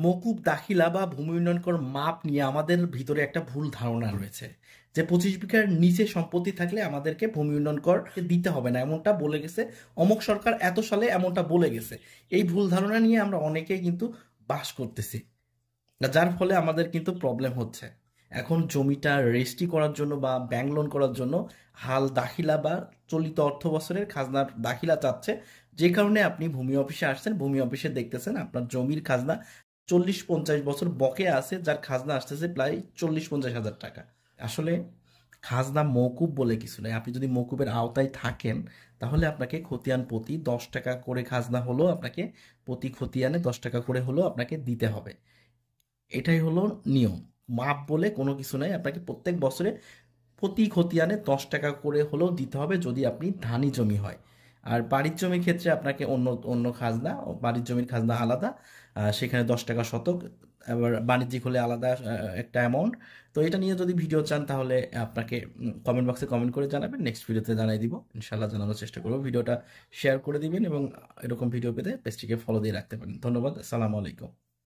মওকুফ দাখিলা বা ভূমি উন্নয়ন কর মাপ নিয়ে আমাদের ভিতরে একটা ভুল ধারণা রয়েছে যে 25 বিঘার নিচে সম্পত্তি থাকলে আমাদেরকে ভূমি উন্নয়ন কর দিতে হবে না, এমনটা বলে গেছে অমুক সরকার এত সালে, এমনটা বলে গেছে। এই ভুল ধারণা নিয়ে আমরা অনেকেই কিন্তু বাস করতেছি, যার ফলে আমাদের কিন্তু প্রবলেম হচ্ছে। এখন জমিটা রেজিস্ট্রি করার জন্য বা ব্যাংক লোন করার জন্য হাল দাখিলা বা চলিত অর্থ বছরের খাজনার দাখিলা চাচ্ছে, যে কারণে আপনি ভূমি অফিসে আসছেন, ভূমি অফিসে দেখতেছেন আপনার জমির খাজনা 40-50 বছর বকেয়া আছে, যার খাজনা আসতেছে প্রায় 40-50 হাজার টাকা। আসলে খাজনা মওকুফ বলে কিছু নেই। আপনি যদি মওকুফের আওতায় থাকেন তাহলে আপনাকে খতিয়ান প্রতি 10 টাকা করে খাজনা হলো আপনাকে, প্রতি খতিয়ানে 10 টাকা করে হলেও আপনাকে দিতে হবে। এটাই হলো নিয়ম। মাপ বলে কোনো কিছু নাই, আপনাকে প্রত্যেক বছরে প্রতি খতিয়ানে 10 টাকা করে হলেও দিতে হবে যদি আপনি ধানি জমি হয়। আর বাড়ির জমির ক্ষেত্রে আপনাকে অন্য অন্য খাজনা, বাড়ির জমির খাজনা আলাদা, সেখানে 10 টাকা শতক। আবার বাণিজ্যিক হলে আলাদা একটা অ্যামাউন্ট। তো এটা নিয়ে যদি ভিডিও চান তাহলে আপনাকে কমেন্ট বক্সে কমেন্ট করে জানাবেন, নেক্সট ভিডিওতে জানাই দিব, ইনশাল্লাহ জানানোর চেষ্টা করবো। ভিডিওটা শেয়ার করে দিবেন এবং এরকম ভিডিও পেতে পেজটিকে ফলো দিয়ে রাখতে পারেন। ধন্যবাদ, আসসালামু আলাইকুম।